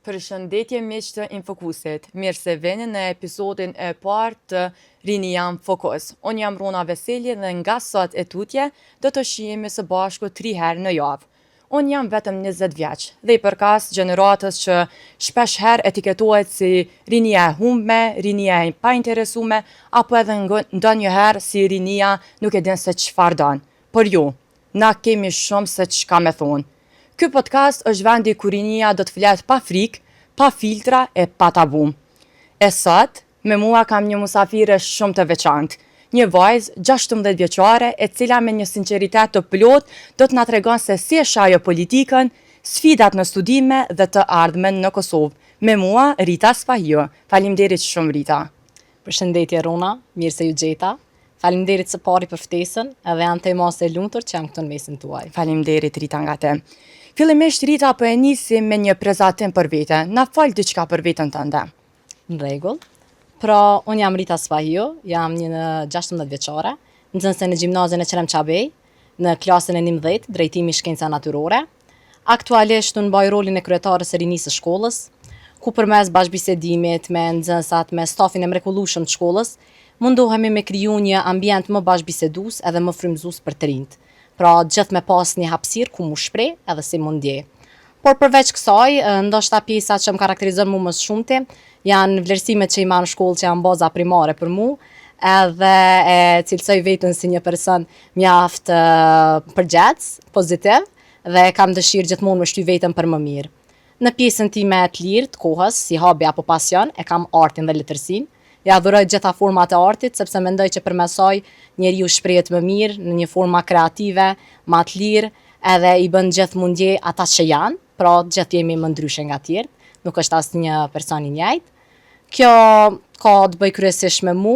Përshëndetje miq të Infokusit, mirë se veni në episodin e parë të Rini Jam Fokus. Unë jam Rona Veseli dhe nga sot e tutje do të shihemi së bashku 3 herë në javë. Unë jam vetëm 20 vjeç dhe i përkas gjeneratës që shpesh herë etiketohet si rinia e humbme, rinia e pa interesume, apo edhe ndonjëherë si rinia nuk e din se çfarë don. Por ju, na kemi shumë se çka me thonë. Ky podcast është vendi ku rinia do të flet pa frikë, pa filtra e pa tabu. E sot, me mua kam një musafire shumë të veçantë. Një vajzë 16 vjeçare e cila me një sinqeritet të plot do të na tregon se si e shoh ajo politikën, sfidat në studime dhe të ardhmen në Kosovë. Me mua Rita Spahio. Faleminderit shumë Rita. Përshëndetje Rona, mirë se ju gjeta. Faleminderit së pari për ftesën, edhe janë të mos e lumtur që jam këtu në mesin tuaj. Faleminderit Rita nga te. Fillimisht Rita po e nisim me një prezantim për veten. Na fal diçka për veten tënde. Në rregull. Pra, unë jam Rita Spahio, jam një 16 vjeçare, nxënëse në gjimnazin e Qerem Qabej, në klasën e 11, drejtimi shkenca natyrore. Aktualisht unë mbaj rolin e kryetarës së rinisë së shkollës, ku përmes bashkëbisedimit me nxënësat, me stafin e mrekullueshëm të shkollës, mundohemi me kriju një ambient më bashkëbisedues edhe më frymëzues për të rinjt. Pra, gjithë me pas një hapësirë ku mu shpreh edhe si mu ndjej. Por përveç kësaj, ndoshta pjesa që më karakterizon mu më shumti, janë vlerësimet që i marr në shkollë që janë baza primare për mu, edhe e cilësoj veten si një person mjaft përgjithës, pozitiv, dhe kam dëshirë gjithmonë me shty veten për më mirë. Në pjesën time të lirë të kohës, si hobi apo pasion, e kam artin dhe letërsinë. Ja adhuroj gjitha format e artit, sepse mendoj që përmes saj njeriu shprehet më mirë në një forma kreative, më të lirë, edhe i bën gjithë mundje ata që janë, pra gjithë jemi më ndryshe nga tjerë, nuk është asnjë person i njëjtë. Kjo ka të bëj kryesisht me mu,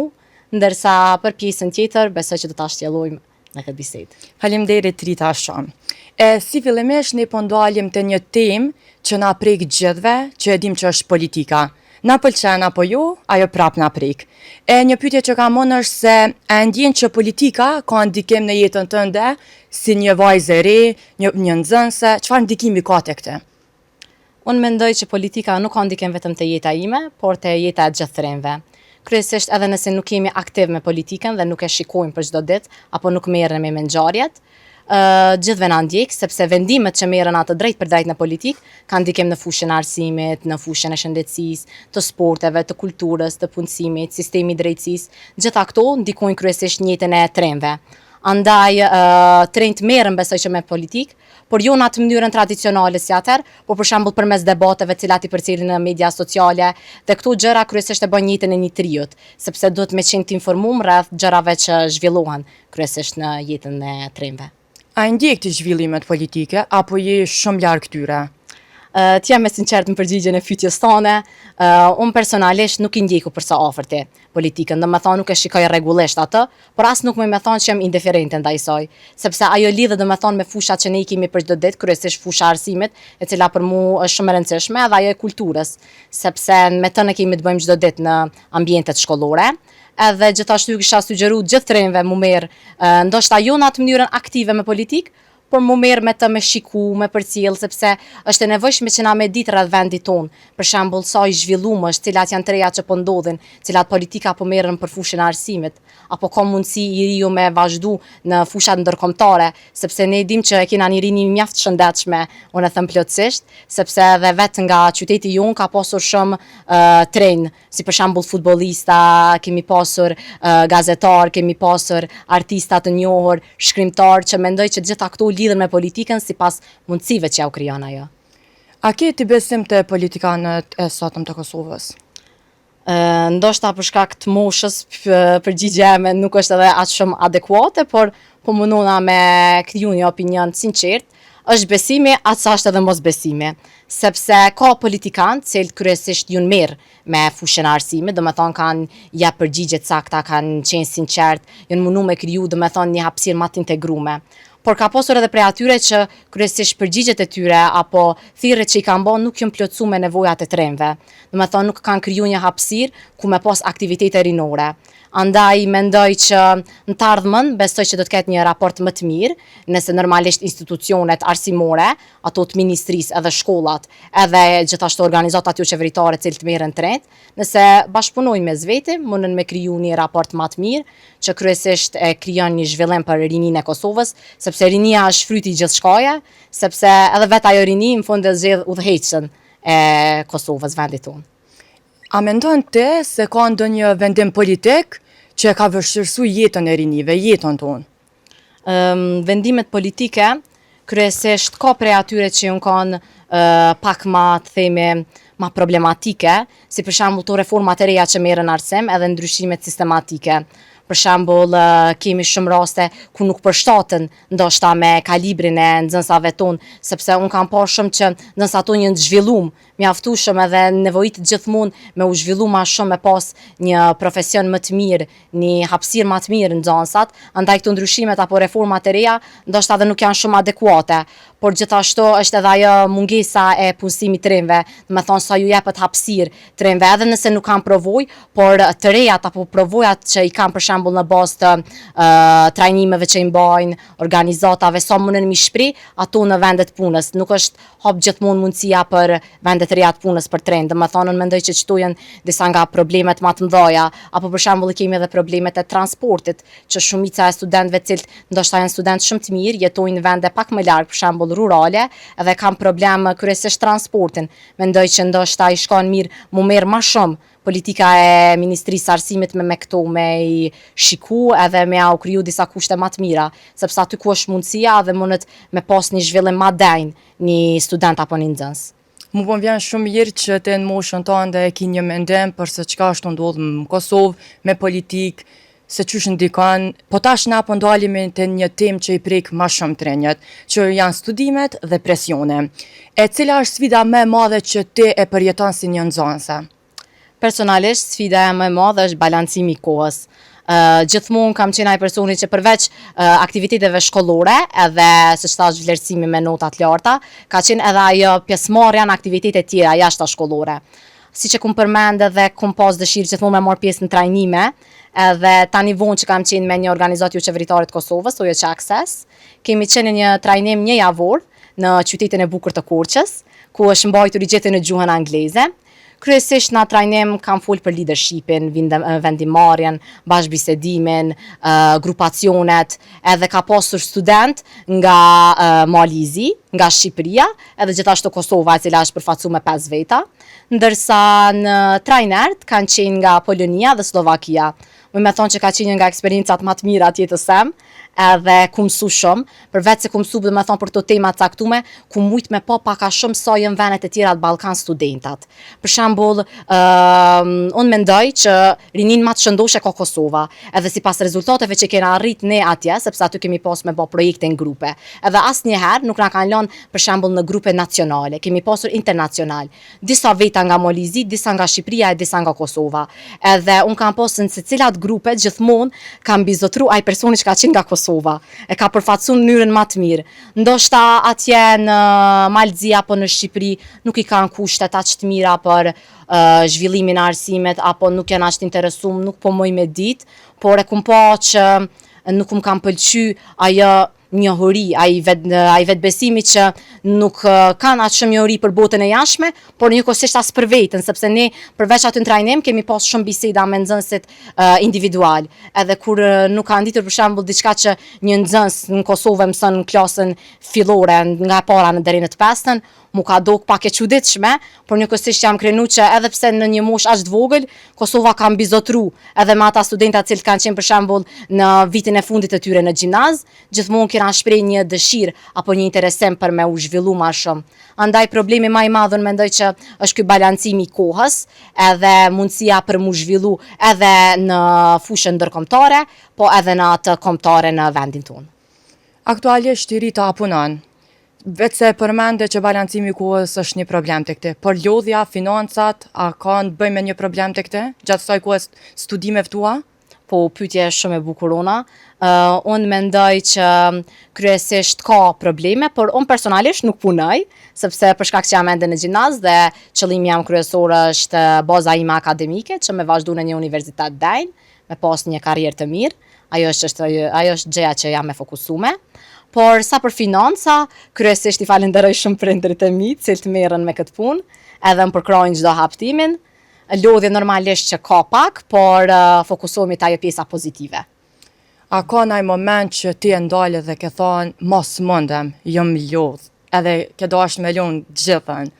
ndërsa për pjesën tjetër besoj që do ta shtjellojmë në këtë bisedë. Faleminderit Rita shumë. Si fillimisht ne po ndalim te një temë që na prek gjithëve, që e dim që është politika. Na pëlqen apo jo, ajo prap na prek. Një pyetje që kam unë është se a ndjen që politika ka ndikim në jetën tënde si një vajzë e re, një nxënëse, çfarë ndikimi ka tek ty? Unë mendoj që politika nuk ka ndikim vetëm te jeta ime, por te jeta e gjithë të rinjve. Kryesisht edhe nëse nuk jemi aktiv me politikën dhe nuk e shikojmë për çdo ditë apo nuk merremi me ngjarjet, gjithëve na ndjek, sepse vendimet që merren atë drejt për drejt në politikë kanë ndikim në fushën e arsimit, në fushën e shëndetësisë, të sporteve, të kulturës, të punësimit, sistemi i drejtësisë. Gjitha këto ndikojnë kryesisht në jetën e trembëve. Andaj trembët merren besoj që me politikë, por jo në atë mënyrën tradicionale si atëherë, por për shembull përmes debateve të cilat i përcjellin në media sociale, dhe këto gjëra kryesisht e bën jetën e një triut, sepse duhet me qenë të informuar rreth gjërave që zhvillohen kryesisht në jetën e trembëve. A ndjek ti zhvillimet politike apo je shumë larg tyre? Të jam me sinqert në përgjigjen e pyetjes tone, unë personalisht nuk i ndjeku përsa afërt politikën, do të thonë nuk e shikoj rregullisht atë, por as nuk më thonë që jam indiferente ndaj saj, sepse ajo lidhet do të thonë me fushat që ne i kemi për çdo ditë, kryesisht fusha e arsimit, e cila për mua është shumë e rëndësishme, edhe ajo e kulturës, sepse me të ne kemi të bëjmë çdo ditë në ambientet shkollore. Edhe gjithashtu kisha sugjeruar gjithë trembëve mu merr, ndoshta jo në atë mënyrën aktive me politikë, por mu merr me të me shiku, me përcjell, sepse është e nevojshme që na me ditë rreth vendit tonë. Për shembull, sa i zhvilluar është, cilat janë trejat që po ndodhin, cilat politika po merren për fushën e arsimit, apo ka mundësi i riu me vazhdu në fushat ndërkombëtare, sepse ne dim që e kena një rini mjaft shëndetshme, unë e them plotësisht, sepse edhe vetë nga qyteti jon ka pasur shumë trend, si për shembull futbollista, kemi pasur gazetar, kemi pasur artista të njohur, shkrimtar, që mendoj që gjitha këto lidhen me politikën sipas mundësive që ja u krijon ajo. A ke ti besim te politikanët e sotëm të Kosovës? Ndoshta për shkak të moshës, përgjigjja ime nuk është edhe aq shumë adekuate, por po mundona me kriju një opinion sinqert, është besimi atë sa është edhe mos besimi, sepse ka politikanë cilët kryesisht ju merr me fushën e arsimit, do të thonë kanë ja përgjigje të sakta, kanë qenë sinqert, janë mundu me kriju, do të thonë një hapësirë më të integruar. por ka pasur edhe prej atyre që kryesisht përgjigjet e tyre apo thirrjet që i kanë bën nuk janë plotësuar me nevojat e tremve. Do të thonë nuk kanë kriju një hapësirë ku me pas aktivitete rinore. Andaj mendoj që në të ardhmen besoj që do të ketë një raport më të mirë, nëse normalisht institucionet arsimore, ato të ministrisë edhe shkollat, edhe gjithashtu organizatat jo qeveritare cilët merren trend, nëse bashkëpunojnë mes veti, mundën me kriju një raport më të mirë, që kryesisht e krijon një zhvillim për rininë e Kosovës, sepse rinia është fryti i gjithçkaje, sepse edhe vetë ajo rini në fund e zgjedh udhëheqësin e Kosovës, vendit tonë. A mendon ti se ka ndonjë vendim politik që ka vështirësu jetën e rinive, jetën tonë? Vendimet politike, kryesisht ka prej atyre që janë kanë pak ma të themi ma problematike, si për shembull to reformat e reja që merren arsim edhe ndryshimet sistematike. Për shembull, kemi shumë raste ku nuk përshtaten ndoshta me kalibrin e nxënësave tonë, sepse unë kam parë shumë që nxënësat tonë janë të zhvilluar, mjaftueshëm edhe nevojitet gjithmonë me u zhvillu ma shumë me pas një profesion më të mirë, një hapësirë më të mirë në nxënësat, andaj këto ndryshimet apo reformat e reja ndoshta edhe nuk janë shumë adekuate, por gjithashtu është edhe ajo mungesa e punësimit të rinjve, do të thonë sa ju jepet hapësirë të rinjve, edhe nëse nuk kanë provojë, por të rejat apo provojat që i kanë për shembull në bazë të trajnimeve që i mbajnë, organizatave, sa mundën mi shpri ato në vendet punës. Nuk është hap gjithmonë mundësia për vendet e reja të punës për trend. Do të thonë mendoj që këto janë disa nga problemet më të mëdha, apo për shembull kemi edhe problemet e transportit, që shumica e studentëve të cilët ndoshta janë studentë shumë të mirë, jetojnë në vende pak më larg, për shembull rurale, edhe kanë problem kryesisht transportin. Mendoj që ndoshta i shkon mirë mu merr më shumë politika e Ministrisë Arsimit me këto me i shiku edhe me au kriju disa kushte më të mira, sepse aty ku është mundësia dhe mundet me pas një zhvillim më denj një student apo një nxënës. Mu po vjen shumë mirë që te në moshën tënde e ki një mendim për se çka është ndodhur në Kosovë me politikë, se qysh ndikon, po tash na po ndalemi te një temë që i prek më shumë trenjët, që janë studimet dhe presione. E cila është sfida më e madhe që ti e përjeton si një nxënëse? Personalisht, sfida e më e madhe është balancimi i kohës. Gjithmonë kam qenë ai personi që përveç aktiviteteve shkollore edhe siç thash vlerësimi me nota të larta, ka qenë edhe ajo pjesëmarrja në aktivitete tjera jashtëshkollore. Siç e kum përmend edhe kum pas dëshirë gjithmonë me marr pjesë në trajnime, edhe tani vonë që kam qenë me një organizatë jo qeveritare të Kosovës, OJQ Access, kemi qenë një trajnim një javor në qytetin e bukur të Korçës, ku është mbajtur i gjetën në gjuhën angleze. Kryesisht në trajnim kam folë për leadershipin, vendimarrjen, bashkëbisedimin, grupacionet, edhe ka pasur student nga Malizi, nga Shqipëria, edhe gjithashtu Kosova, e cila është përfaqësuar me 5 veta, ndërsa në trajnert kanë qenë nga Polonia dhe Slovakia. Me thonë që ka qenë nga eksperiencat më të mira të jetës sem, edhe ku mësu shumë, përveç se ku mësu dhe me thonë për to tema të caktume, ku mujt me pa pak a shumë sa jën venet e tjera të Ballkan studentat. Për shembull, unë mendoj që rinin më të shëndoshe ka Kosova, edhe sipas rezultateve që kena arrit ne atje, sepse aty kemi pas me bë projekte në grupe. Edhe asnjëherë nuk na kanë lënë për shembull në grupe nacionale, kemi pasur internacional. Disa veta nga Malizi, disa nga Shqipëria e disa nga Kosova. Edhe unë kam pasur në secilat grupe gjithmonë kam bizotru ai personi që ka qenë nga Kosova. E ka përfaqësuar në mënyrën më të mirë. Ndoshta atje në Malzi apo në Shqipëri nuk i kanë kushtet aq të mira për zhvillimin e arsimit apo nuk janë aq të interesuar, nuk po moj me ditë, por e kum pa që nuk më kam pëlqy ajo njohuri, ai vetbesimi që nuk kanë atë shumë njohuri për botën e jashtme, por njëkohësisht as për veten, sepse ne përveç aty në trajnim kemi pas shumë biseda me nxënësit individual. Edhe kur nuk ka nditur për shembull diçka që një nxënës në Kosovë mëson në klasën fillore nga e para deri në të pestën, mu ka dok pak e çuditshme, por njëkohësisht jam krenu që edhe pse në një moshë aq të vogël, Kosova ka mbizotru edhe me ata studentat që kanë qenë për shembull në vitin e fundit të tyre në gjimnaz, gjithmonë kanë shpreh një dëshirë apo një interesim për me u zhvillu më shumë. Andaj problemi më i madh mendoj që është ky balancimi i kohës, edhe mundësia për mu zhvillu edhe në fushën ndërkombëtare, po edhe në atë kombëtare në vendin tonë. Aktualisht Rita punon. Vetë se përmende që balancimi i kohës është një problem tek ti, por lodhja, financat, a kanë të bëjnë me një problem tek ti gjatë kësaj kohës studimeve tua? po pyetje shumë e bukurona. Unë mendoj që kryesisht ka probleme, por unë personalisht nuk punoj, sepse për shkak që jam ende në gjimnaz dhe qëllimi jam kryesor është baza ime akademike, që me vazhdu në një universitet dajnë, me pas një karrierë të mirë. Ajo është gjëja që jam e fokusume. Por sa për financa, kryesisht i falenderoj shumë prindërit e mi, cilët merren me këtë punë, edhe më përkrojnë çdo haptimin. Lodhje normalisht që ka pak, por fokusohemi te ajo pjesa pozitive. A ka ndaj moment që ti e ndalë dhe ke thonë, mos mundem, jam lodh, edhe ke dashur me lënë gjithën?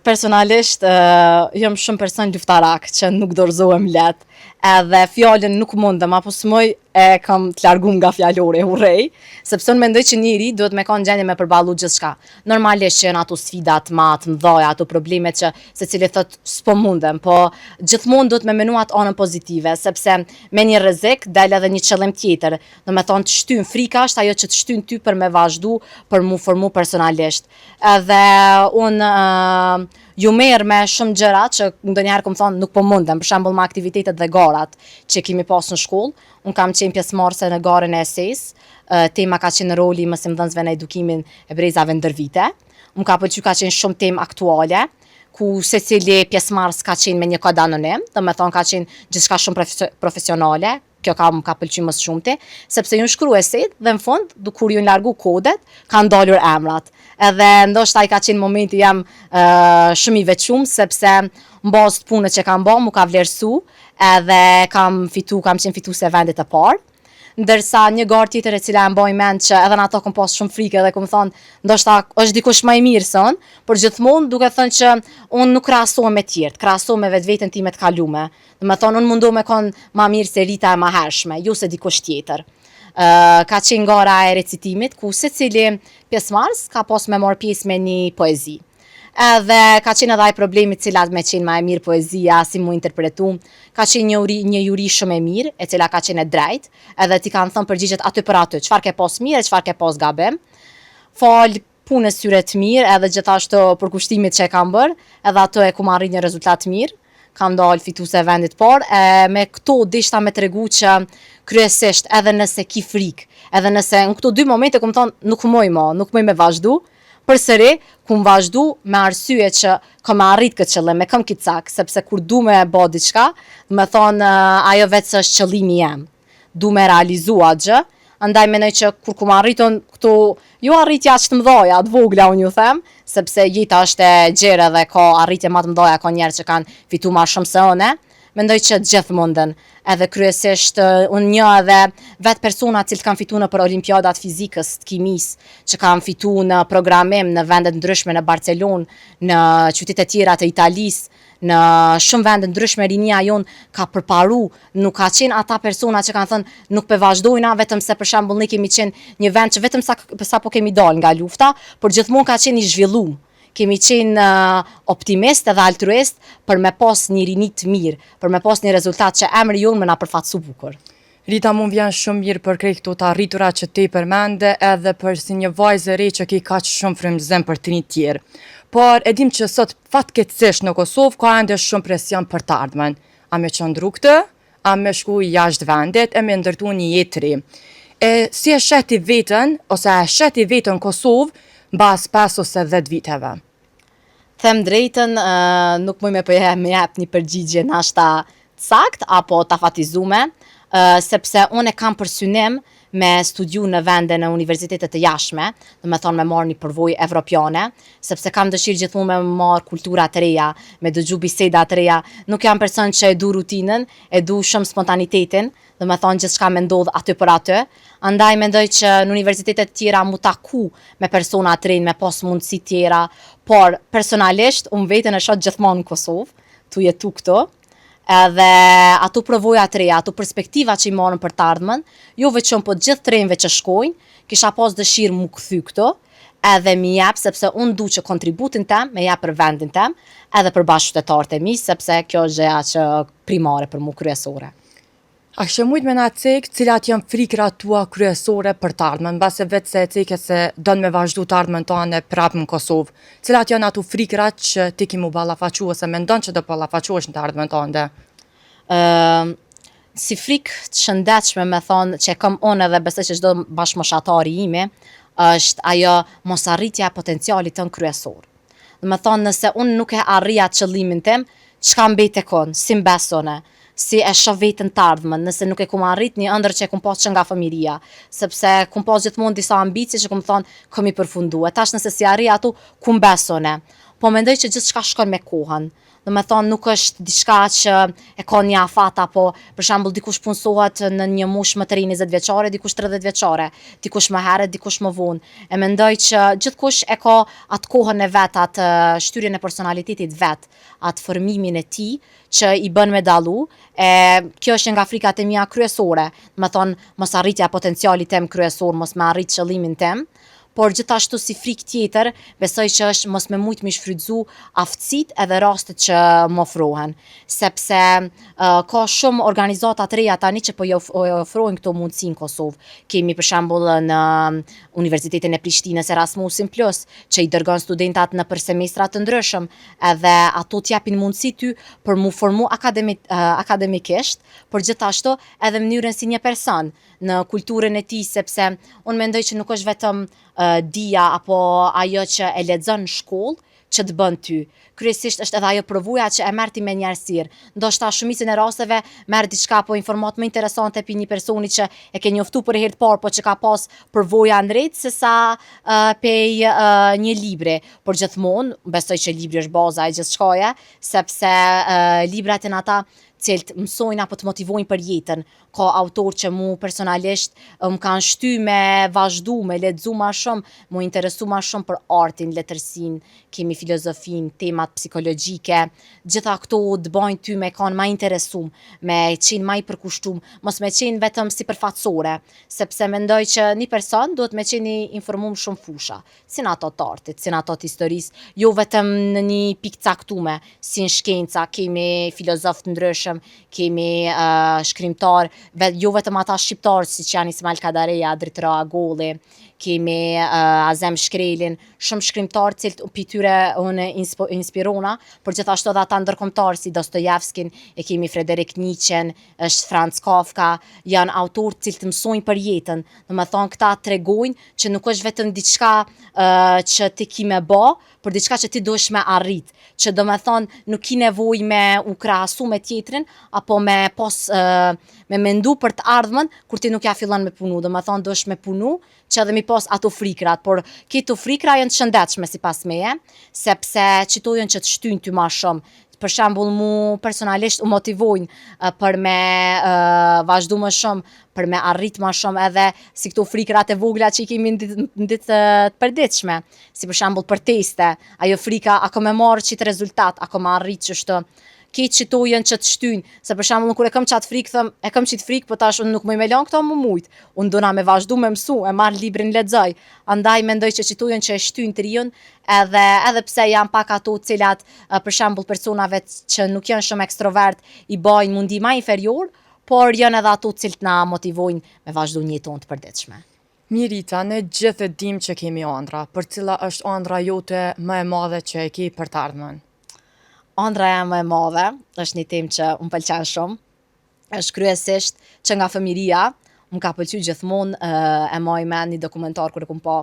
Personalisht, jam shumë person luftarak që nuk dorëzohem let, edhe fjallën nuk mundem, apo smoj e kam të largum nga fjallore, urrej, sepse unë mendoj që njëri duhet me kanë gjendje me përballu gjithçka. Normalisht që janë ato sfidat ma të mëdha, ato problemet që secili thot s'po mundem, po gjithmonë duhet me menu atë anën pozitive, sepse me një rrezik del edhe një qëllim tjetër. Do me thonë të shtyn frika është ajo që të shtyn ty për me vazhdu, për mu formu personalisht. Edhe unë ju merr me shumë gjëra që ndonjëherë kom thonë nuk po mundem, për shembull me aktivitetet dhe garat që kemi pas në shkollë. Unë kam qenë pjesëmarrëse në garën e eses, tema ka qenë roli i mësimdhënësve në edukimin e brezave ndër vite. Unë ka pëlqyer ka qenë shumë temë aktuale, ku secili pjesëmarrës ka qenë me një kod anonim, do me thonë ka qenë gjithçka shumë profesionale. Kjo më ka pëlqyer më shumti, sepse ju shkruaj eset dhe në fund, kur ju largu kodet, kanë dalur emrat. Edhe ndoshta ai ka qenë momenti jam shumë i veçuar, sepse mbas të punës që kam bërë, mu ka vlerësu, edhe kam qenë fituese e vendit të parë. Ndërsa një garë tjetër e cila e mbaj mend që edhe në ato kom pas shumë frikë dhe kom thonë ndoshta është dikush më i mirë se unë, por gjithmonë duke thënë që unë nuk krahasohem me tjerët, krahasohem me vetveten time të kalume. Do të thonë unë mundohem me kon më mirë se Rita e mëhershme, jo se dikush tjetër. Ka qenë gara e recitimit ku secili pjesëmarrës ka pas me marr pjesë me një poezi. Edhe ka qenë edhe ai problemi cilat me qenë më e mirë poezia, si mu interpretu. Ka qenë një juri shumë e mirë, e cila ka qenë e drejtë, edhe ti kanë thënë përgjigjet aty për aty, çfarë ke pas mirë e çfarë ke pas gabim. Fal punës syre të mirë, edhe gjithashtu për kushtimit që e kam bërë, edhe ato e ku marrë një rezultat mirë. Kam dalë fituese e vendit parë, me këto dishta me tregu që kryesisht edhe nëse ki frikë, edhe nëse në këto dy momente kom thonë nuk muj me vazhdu, përsëri kum vazhdu me arsye që kam arrit këtë qëllim, me kam këtë cak, sepse kur du me bë diçka, do me thonë ajo vetë është qëllimi jam. Du me realizu atë gjë, andaj mendoj që kur kum arritun këto jo arritja që të mëdhaja, të vogla unë ju them, sepse jeta është e gjerë dhe ka arritje më të mëdha, ka njerëz që kanë fituar më shumë se unë. Mendoj që gjithë munden, edhe kryesisht unë një edhe vetë persona cilë kanë fitu në për olimpiadat fizikës, të kimisë, që kanë fitu në programim në vendet ndryshme në Barcelonë, në qytetet tjera të Italisë, në shumë vendet ndryshme rinia jonë ka përparu, nuk ka qenë ata persona që kanë thënë nuk pe vazhdojna, vetëm se për shembull ne kemi qenë një vend që vetëm sa po kemi dalë nga lufta, por gjithmonë ka qenë i zhvilluar. Kemi qenë optimist edhe altruist për me pas një rini të mirë, për me pas një rezultat që emri jonë me na përfatësu bukur. Rita, mu vjen shumë mirë për krejt këto të arritura që ti përmende edhe për si një vajzë e re që ki ka që shumë frymëzim për të një tjerë. Por edhim që sot fatkeqësisht në Kosovë ka ende shumë presion për të ardhmen. A me qëndru këtë, a me shku jashtë vendit, e me ndërtu një jetë të re. Si e sheti vetën, ose e sheti vetën Kosovë, mbas 5 ose 10 viteve? Them drejtën, nuk muj me jep një përgjigje nashta sakt apo ta fatizume, sepse unë e kam për synim me studiu në vende në universitetet të jashtme, do me thonë me marrë një përvojë evropiane, sepse kam dëshirë gjithmonë me marrë kultura të reja, me dëgju biseda të reja. Nuk jam person që e du rutinën, e du shumë spontanitetin, do me thonë gjithçka me ndodh aty për aty. Andaj mendoj që në universitetet tjera mu taku me persona të rinj, me pas mundësi tjera, por personalisht unë vetën e shoh gjithmonë në Kosovë, tu jetu këto. Edhe ato përvoja të reja, ato perspektiva që i marrën për të ardhmen, jo veçon po gjithë të rinjve që shkojnë, kisha pas dëshirë mu kthy këto, edhe mi jep sepse unë du që kontributin tem me jep për vendin tem, edhe për bashkëqytetarët e mi, sepse kjo është gjëja që primare për mu kryesore. A kështë mujt me na cekë cilat janë frikra tua kryesore për të ardhmen, base vetë se e cekë se dënë me vazhdu të ardhmen tane prapë në Kosovë. Cilat janë ato frikra që ti ki mu ballafaqu ose mendon që do ballafaqosh në të ardhmen tane? si frikë të shëndetshme me thonë që e kam unë edhe besoj që çdo bashkëmoshatari imi, është ajo mosarritja e potencialit tënd kryesor. Do me thonë nëse unë nuk e arrija qëllimin tim, çka mbet tek unë, si mbesone, si e shoh veten të ardhmen, nëse nuk e kum arrit një ëndër që e kum pas që nga familja, sepse kum pas gjithmonë disa ambicie që kum thonë kom i përfundu. E tash nëse si arri ato, ku mbesone. Po mendoj që gjithçka shkon me kohën. Do me thonë nuk është diçka që e ka një afat, apo për shembull dikush punësohet në një moshë më të ri 20 vjeçare, dikush 30 vjeçare, dikush më herët, dikush më vonë. E mendoj që gjithkush e ka atë kohën e vet, atë shtyrjen e personalitetit vet, atë formimin e tij që i bën me dallu. Kjo është nga frikat e mia kryesore, do me thonë mos arritja e potencialit tim kryesor, mos me arrit qëllimin tim. Por gjithashtu si frikë tjetër, besoj që është mos me mujt me shfrytzu aftësitë edhe rastet që më ofrohen. Sepse ka shumë organizata të reja tani që po i ofrojnë këto mundësi në Kosovë. Kemi për shembull në Universitetin e Prishtinës Erasmusin Plus, që i dërgon studentat në për semestra të ndryshëm, edhe ato t'japin mundësi ty për mu formu akademikisht, por gjithashtu edhe mënyrën si një person në kulturën e tij, sepse unë mendoj që nuk është vetëm dija apo ajo që e lexon në shkollë që të bën ty. Kryesisht është edhe ajo përvoja që e merr ti me njerësirë. Ndoshta shumicën e rasteve merr diçka apo informat më interesante pi një personi që e ke njoftu për herë të parë, po që ka pas përvoja ndrejt sesa pej një libri. Por gjithmonë besoj që libri është baza e gjithçkaje, sepse librat janë ata cilët mësojnë apo të motivojnë për jetën. Ka autor që mu personalisht më kanë shty me vazhdu, me lexu ma shumë, mu interesu ma shumë për artin, letërsinë, kemi filozofinë, temat psikologjike. Gjitha këto të bajnë ty me kanë ma interesum, me qenë ma i përkushtum, mos me qenë vetëm si përfatsore, sepse mendoj që një person duhet me qenë i informum shumë fusha, si në ato të artit, si në ato të historisë, jo vetëm në një pikë caktume, si në shkenca, kemi filozof të ndryshëm, kemi shkrimtar, jo vetëm ata shqiptarë si që janë Ismail Kadareja, Dritra Agolli, kemi Azem Shkrelin, shumë shkrimtarë cilët pi tyre unë inspirona, por gjithashtu edhe ata ndërkombëtarë si Dostojevskin, e kemi Frederik Nietzschen, është Franz Kafka, janë autorë cilët mësojnë për jetën. Do me thonë këta tregojnë që nuk është vetëm diçka që ti ki me ba, por diçka që ti duhesh me arrit, që do me thonë nuk ki nevojë me u krahasu me tjetrin, apo me mendu për të ardhmen kur ti nuk ja fillon me punu. Do me thonë duhesh me punu që edhe mi pas ato frikrat, por këto frikra janë të shëndetshme sipas meje, sepse çitojnë që të shtyjnë ty ma shumë. Për shembull, mu personalisht u motivojnë për me vazhdu më shumë, për me arrit më shumë, edhe si këto frikrat e vogla që i kemi në ditë të përditshme, si për shembull për teste, ajo frika ako me marrë qitë rezultat, ako me arrit që shtë, ketë qitojnë që të shtyjnë, se për shembull kur e kam qatë frikë, thëm, e kam qitë frikë, po tash unë nuk më i me lan këto më mujtë, unë dona me vazhdu me mësu, e marrë librin lexoj, andaj mendoj që qitojnë që e shtyjnë të rion, edhe pse janë pak ato cilat, për shembull personave që nuk janë shumë ekstrovert, i bajnë mundi ma inferior, por janë edhe ato cilët na motivojnë me vazhdu një jeton të përditshme. Mirita, ne gjithë e dim që kemi ëndra, për cila është ëndra jote më e madhe që e ke për të ardhmen? Ëndra jam më e madhe, është një temë që më pëlqen shumë, është kryesisht që nga fëmiria, më ka pëlqyer gjithmonë e maj mend një dokumentar kur e kum pa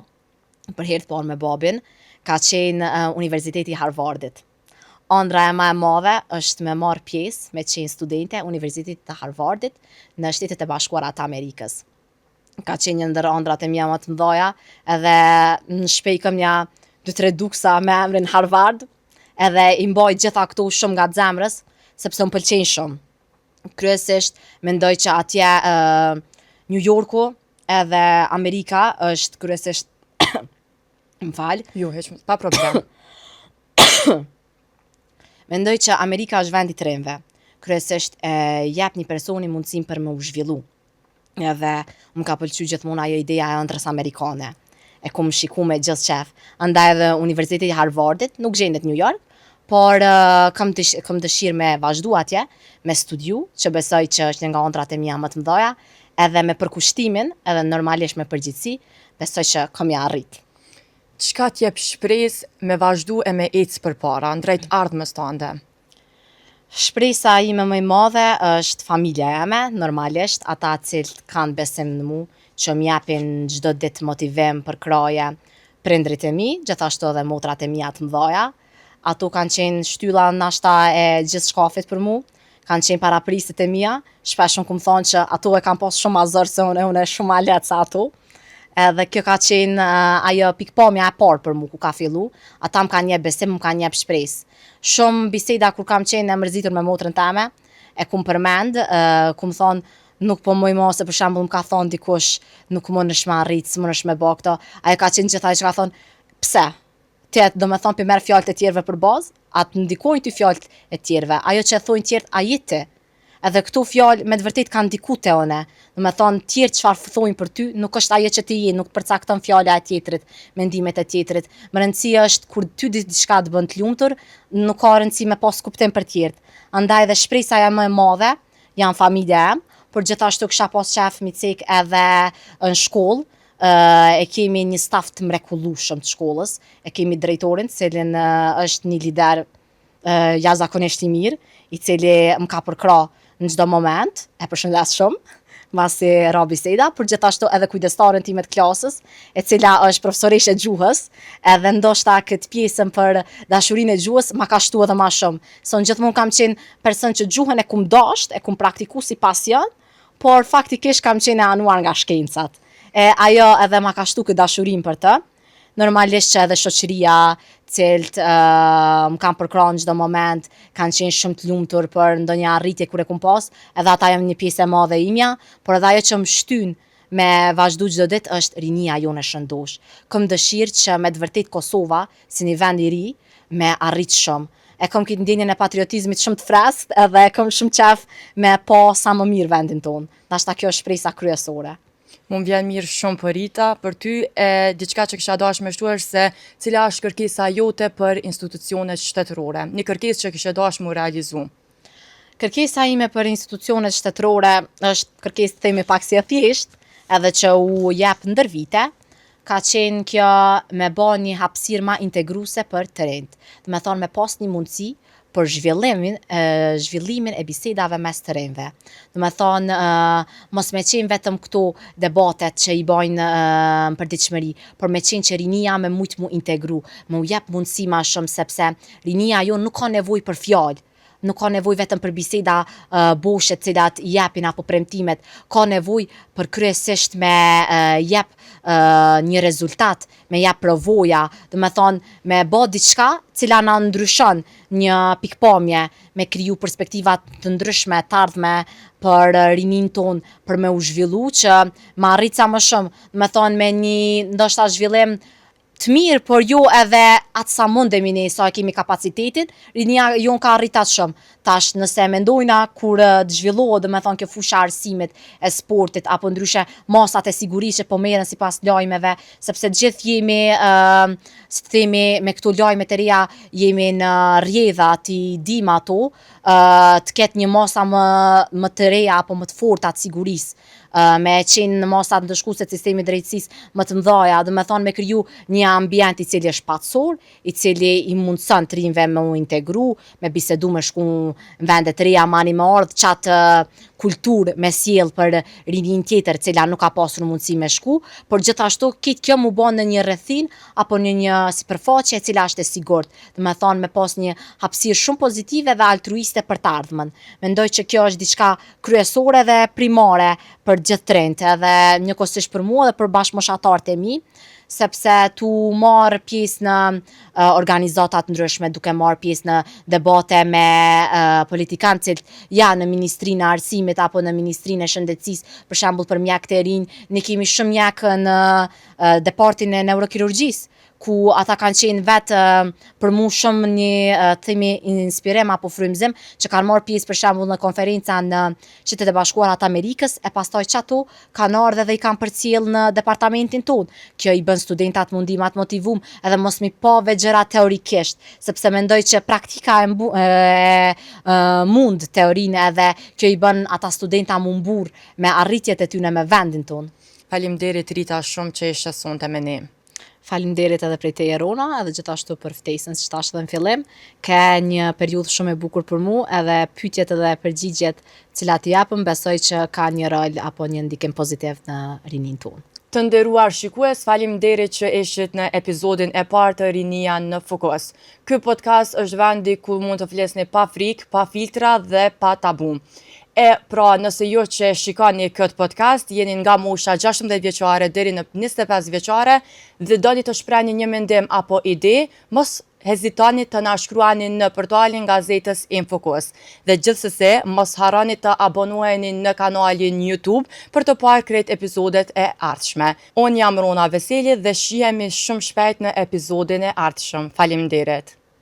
për herë të parë me babin, ka qenë Universiteti i Harvardit. Ëndra e më e madhe është me marr pjesë, me qenë studente Universitetit të Harvardit në Shtetet e Bashkuara të Amerikës. Ka qenë një ndër ëndrat e mia më të mëdha, edhe në shpej kam një 2-3 duksa me emrin Harvard, edhe i mbaj gjitha këto shumë nga zemrës, sepse më pëlqejnë shumë. Kryesisht mendoj që atje New Yorku edhe Amerika është kryesisht më fal. Jo, pa problem. Mendoj që Amerika është vendi i trimëve. Kryesisht jep një personi mundësinë për me u zhvillu. Edhe më ka pëlqyer gjithmonë ajo ideja e ëndrës amerikane. E kum shiku me gjithë qef. Andaj edhe Universiteti i Harvardit nuk gjendet New York, por kam dëshirë me vazhdu atje, me studiu, që besoj që është një nga ëndrat e mia më të mëdha, edhe me përkushtimin, edhe normalisht me përgjithësi, besoj që kam ja arrit. Çka t'jep shpresë me vazhdu e me ecë përpara, ndrejt ardhmës tande? Shpresa ime më e madhe është familja jeme, normalisht, ata cilët kanë besim në mu, që m'japin çdo ditë motivim për kraje, prindrit e mi, gjithashtu edhe motrat e mia të mëdhaja. Ato kanë qenë shtylla nashta e gjithë shkafit për mu, kanë qenë paraprisit e mia, shpesh unë kum thonë që ato e kanë pas shumë ma zor se unë e shumë ma lehtë se ato. Edhe kjo ka qenë ajo pikpamja e parë për mu ku ka fillu. Ata më kanë jep besim, më kanë jep shpresë. Shumë biseda kur kam qenë e mërzitur me motrën teme, e kum përmend, kum thonë nuk po moj ma se për shembull më ka thonë dikush nuk mundesh me arrit, s'mundesh me bë këto. Ajo ka qenë gjithaj që ka thonë pse? Ti do me thonë pi merr fjalët e tjerëve për bazë, atë ndikojnë ty fjalët e tjerëve. Ajo që e thonë tjerët a je ti. Edhe këto fjalë me të vërtet kanë ndiku te one. Do me thonë tjerë çfarë thonë për ty, nuk është ajo që ti je, nuk përcakton fjala e tjetrit, mendimet e tjetrit. Më rëndësia është kur ty diçka të bën të lumtur, nuk ka rëndësi me pas kuptim për tjerët. Andaj dhe shpresa më e madhe janë familja em, por gjithashtu kisha pas qef mi cek edhe në shkollë. E kemi një staf të mrekullueshëm të shkollës, e kemi drejtorin, cilin është një lider jashtëzakonisht i mirë, i cili më ka përkra në çdo moment, e përshëndes shumë, mbasi ra biseda, por gjithashtu edhe kujdestaren time të klasës, e cila është profesoreshe gjuhës, edhe ndoshta këtë pjesën për dashurinë e gjuhës ma ka shtu edhe ma shumë. Se unë gjithmonë kam qenë person që gjuhën e kum dasht, e kum praktiku si pasion, por faktikisht kam qenë e anuar nga shkencat. Ajo edhe ma ka shtu këtë dashurim për të. Normalisht që edhe shoqëria cilët më kanë përkrahur në çdo moment, kanë qenë shumë të lumtur për ndonjë arritje kur e kum pas, edhe ata janë një pjesë e madhe e imja, por edhe ajo që më shtyn me vazhdu çdo ditë është rinia jonë e shëndosh. Kam dëshirë që me të vërtet Kosova, si një vend i ri, me arrit shumë. E kam këtë ndjenjën e patriotizmit shumë të freskët edhe e kam shumë qef me pa sa më mirë vendin tonë. Dashta kjo është shpresa kryesore. Mu m'vjen mirë shumë për Rita, për ty e diçka që kisha dash me shtu është se cila është kërkesa jote për institucionet shtetërore, një kërkesë që kishe dash mu realizu. Kërkesa ime për institucionet shtetërore është kërkesë themi pak si e thjesht, edhe që u jep ndër vite, ka qenë kjo me ba një hapësirë ma integruese për të rinjt. Do me thonë me pas një mundësi për zhvillimin e bisedave mes të rinjve. Do me thonë mos me qenë vetëm këto debatet që i bajnë në përditshmëri, por me qenë që rinia me mujtë mu integru, me u jep mundësi ma shumë sepse rinia jo nuk ka nevojë për fjalë. Nuk ka nevojë vetëm për biseda boshe të cilat i japin apo premtimet, ka nevojë për kryesisht me jep një rezultat, me jep provoja, do me thonë me bë diçka cila na ndryshon një pikpamje, me kriju perspektiva të ndryshme, të ardhme për rinin ton, për me u zhvillu që ma arrit sa më shumë, do me thonë me një ndoshta zhvillim të mirë, por jo edhe atë sa mundemi ne sa kemi kapacitetin, rinia jon ka arritat shumë. Tash nëse mendojna kur të zhvillohet, do me thonë kjo fusha arsimit, e sportit, apo ndryshe masat e sigurisë që po merren sipas lajmeve, sepse gjithë jemi, si të themi, me këto lajme të reja, jemi në rrjedha ti dim ato, të ketë një masa më të reja apo më të forta të sigurisë. Me qenë në masat ndëshkuese të sistemit drejtësisë më të mëdhaja, do me thonë me kriju një ambient i cili është patësor, i cili i mundson të rinjve me u integru, me bisedu me shku në vende të reja, mani me ardhë qatë kulturë me sjellë për rinin tjetër cila nuk ka pasur mundësi me shku, por gjithashtu kitë kjo mu bon në një rrethin apo në një sipërfaqe e cila është e sigurt, do me thonë me pas një hapësirë shumë pozitive dhe altruiste për të ardhmen. Mendoj që kjo është diçka kryesore dhe primare për gjithë të rinjt, edhe njëkohësisht për mua dhe për bashkëmoshatarët e mi, sepse tu marr pjesë në organizata të ndryshme, duke marr pjesë në debate me politikanë që janë në Ministrinë e Arsimit apo në Ministrinë e Shëndetësisë, për shembull për mjekët e rinj, ne kemi shumë mjekë në departin e neurokirurgjisë, ku ata kanë qenë vetë për mu shumë një themi inspirim apo frymëzim që kanë marrë pjesë për shembull në konferenca në Shtetet e Bashkuara të Amerikës, e pastaj që ato kanë ardhur dhe i kanë përcjell në departamentin tonë. Kjo i bën studentat mundimat motivum edhe mos mi pa vegjëra teorikisht, sepse mendoj që praktika mund teorinë edhe kjo i bën ata studenta mu mbur me arritjet e tyre me vendin tonë. Faleminderit Rita shumë që ishe sonte me ne. Faleminderit edhe prej teje Rona, edhe gjithashtu për ftesën, që tash edhe në fillim. Ka një periudhë shumë e bukur për mu, edhe pyetjet edhe përgjigjet cilat i japëm, besoj që ka një rol apo një ndikim pozitiv në rinin tonë. Të nderuar shikues, faleminderit që ishit në episodin e parë të Rinia në Fokus. Ky podcast është vendi ku mund të flisni pa frikë, pa filtra dhe pa tabu. Pra, nëse ju që shikoni këtë podcast, jeni nga mosha 16 vjeçare deri në 25 vjeçare dhe doni të shprehni një mendim apo ide, mos hezitoni të na shkruani në portalin gazetës Infokus. Dhe gjithsesi, mos harroni të abonoheni në kanalin YouTube për të parë krejt episodet e ardhshme. Unë jam Rona Veseli dhe shihemi shumë shpejt në episodin e ardhshëm. Faleminderit.